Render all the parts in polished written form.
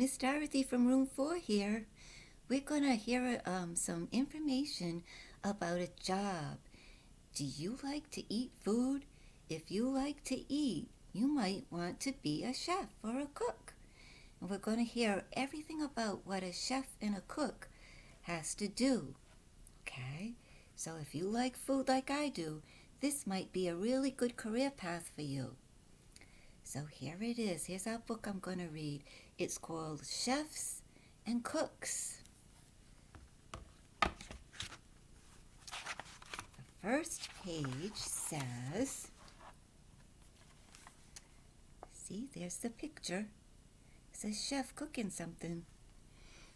Miss Dorothy from room 4 here. We're going to hear some information about a job. Do you like to eat food? If you like to eat, you might want to be a chef or a cook. And we're going to hear everything about what a chef and a cook has to do. Okay? So if you like food like I do, this might be a really good career path for you. So here it is. Here's our book I'm going to read. It's called Chefs and Cooks. The first page says, see, there's the picture. It says chef cooking something.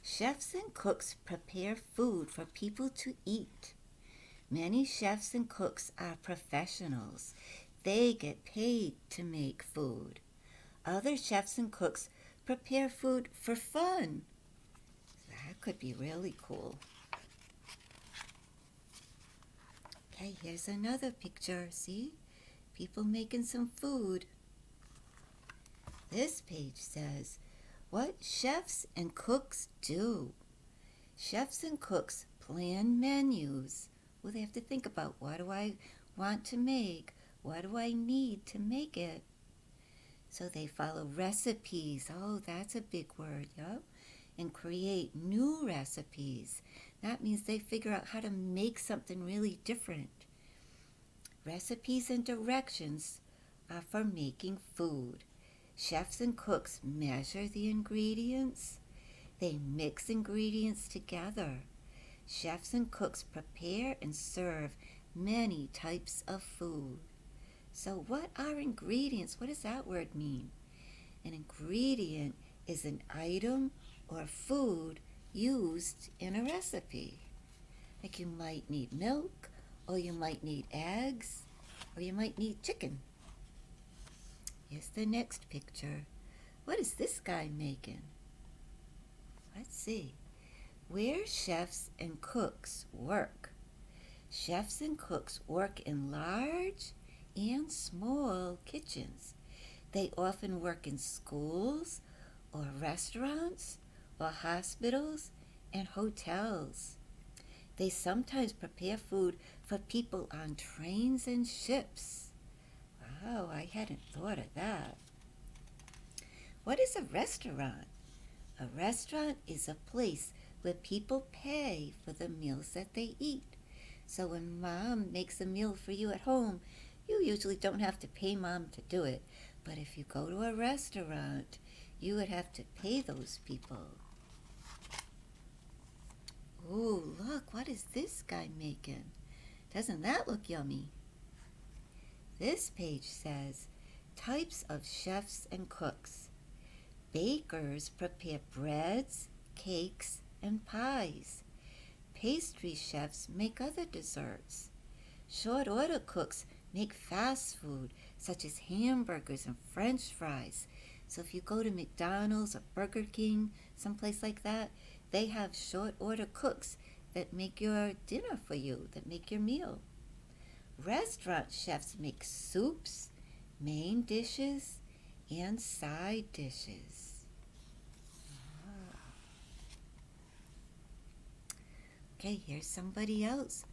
Chefs and cooks prepare food for people to eat. Many chefs and cooks are professionals. They get paid to make food. Other chefs and cooks prepare food for fun. That could be really cool. Okay, here's another picture. See? People making some food. This page says, what chefs and cooks do. Chefs and cooks plan menus. Well, they have to think about, what do I want to make? What do I need to make it? So they follow recipes. Oh, that's a big word, yep. And create new recipes. That means they figure out how to make something really different. Recipes and directions are for making food. Chefs and cooks measure the ingredients. They mix ingredients together. Chefs and cooks prepare and serve many types of food. So what are ingredients? What does that word mean? An ingredient is an item or food used in a recipe. Like you might need milk, or you might need eggs, or you might need chicken. Here's the next picture. What is this guy making? Let's see. Where chefs and cooks work. Chefs and cooks work in large and small kitchens. They often work in schools or restaurants or hospitals and hotels. They sometimes prepare food for people on trains and ships. Wow, I hadn't thought of that. What is a restaurant? A restaurant is a place where people pay for the meals that they eat. So when mom makes a meal for you at home, you usually don't have to pay mom to do it. But if you go to a restaurant, you would have to pay those people. Ooh, look, what is this guy making? Doesn't that look yummy? This page says, types of chefs and cooks. Bakers prepare breads, cakes, and pies. Pastry chefs make other desserts. Short order cooks make fast food, such as hamburgers and French fries. So if you go to McDonald's or Burger King, someplace like that, they have short order cooks that make your dinner for you, that make your meal. Restaurant chefs make soups, main dishes, and side dishes. Okay, here's somebody else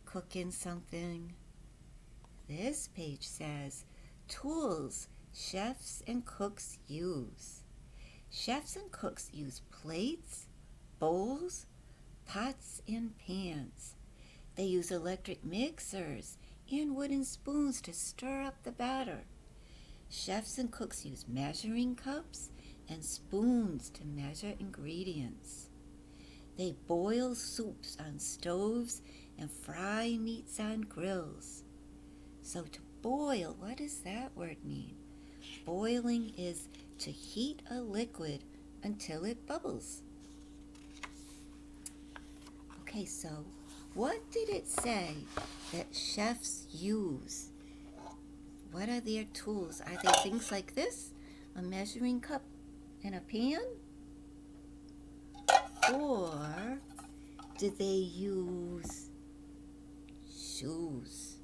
cooking something. This page says, tools chefs and cooks use. Chefs and cooks use plates, bowls, pots, and pans. They use electric mixers and wooden spoons to stir up the batter. Chefs and cooks use measuring cups and spoons to measure ingredients. They boil soups on stoves and fry meats on grills. So to boil, what does that word mean? Boiling is to heat a liquid until it bubbles. Okay, so what did it say that chefs use? What are their tools? Are they things like this? A measuring cup and a pan? Or do they use shoes?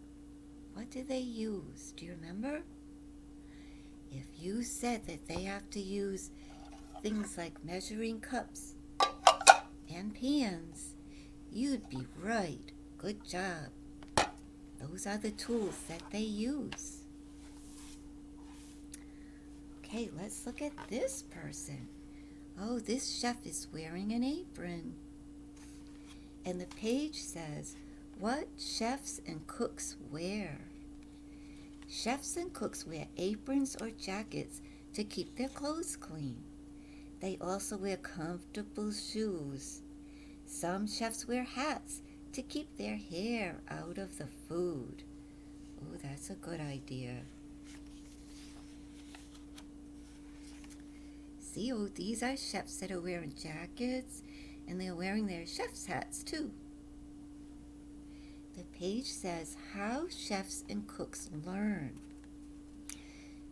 What do they use? Do you remember? If you said that they have to use things like measuring cups and pans. You'd be right. Good job. Those are the tools that they use. Okay, let's look at this person. Oh, this chef is wearing an apron. And the page says, what chefs and cooks wear. Chefs and cooks wear aprons or jackets to keep their clothes clean. They also wear comfortable shoes. Some chefs wear hats to keep their hair out of the food. Oh, that's a good idea. See, oh, these are chefs that are wearing jackets, and they're wearing their chef's hats too. The page says how chefs and cooks learn.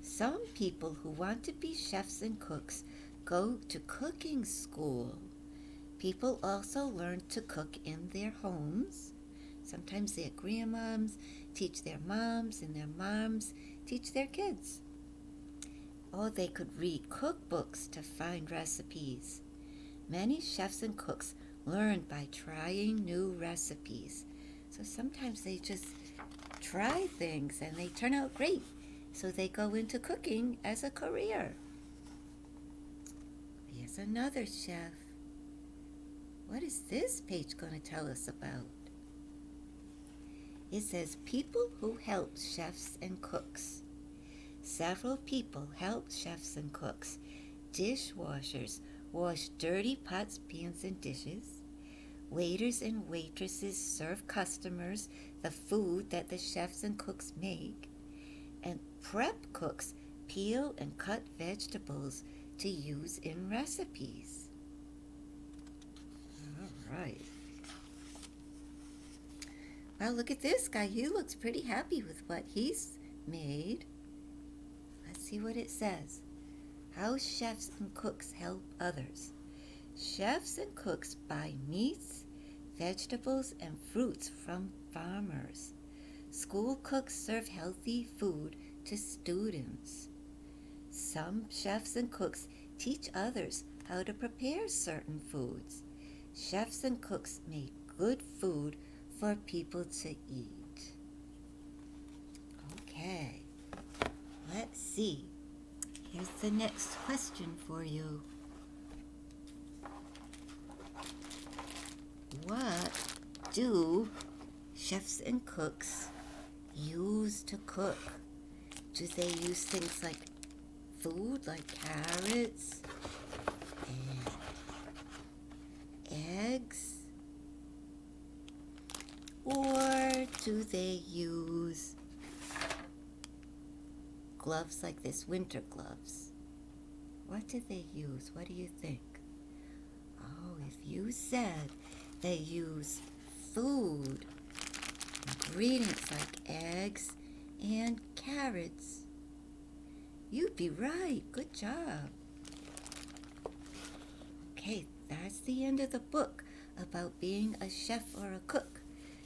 Some people who want to be chefs and cooks go to cooking school. People also learn to cook in their homes. Sometimes their grandmoms teach their moms, and their moms teach their kids. Or they could read cookbooks to find recipes. Many chefs and cooks learn by trying new recipes. So sometimes they just try things and they turn out great. So they go into cooking as a career. Here's another chef. What is this page going to tell us about? It says people who help chefs and cooks. Several people help chefs and cooks. Dishwashers wash dirty pots, pans, and dishes. Waiters and waitresses serve customers the food that the chefs and cooks make. And prep cooks peel and cut vegetables to use in recipes. All right. Well, look at this guy. He looks pretty happy with what he's made. Let's see what it says. How chefs and cooks help others. Chefs and cooks buy meats, vegetables, and fruits from farmers. School cooks serve healthy food to students. Some chefs and cooks teach others how to prepare certain foods. Chefs and cooks make good food for people to eat. Okay, let's see. Here's the next question for you. What do chefs and cooks use to cook? Do they use things like food, like carrots and eggs? Or do they use gloves like this, winter gloves? What do they use? What do you think? Oh, if you said they use food, ingredients like eggs and carrots, you'd be right. Good job. Okay, that's the end of the book about being a chef or a cook.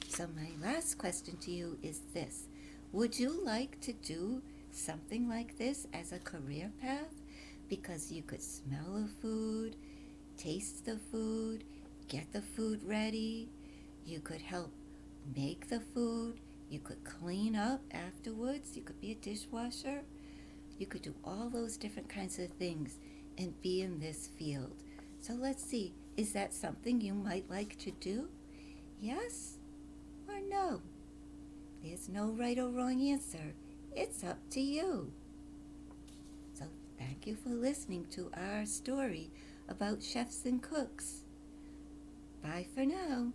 So my last question to you is this. Would you like to do something like this as a career path? Because you could smell the food, taste the food, get the food ready. You could help make the food. You could clean up afterwards. You could be a dishwasher. You could do all those different kinds of things and be in this field. So let's see, is that something you might like to do? Yes or no? There's no right or wrong answer. It's up to you. So thank you for listening to our story about chefs and cooks. Bye for now.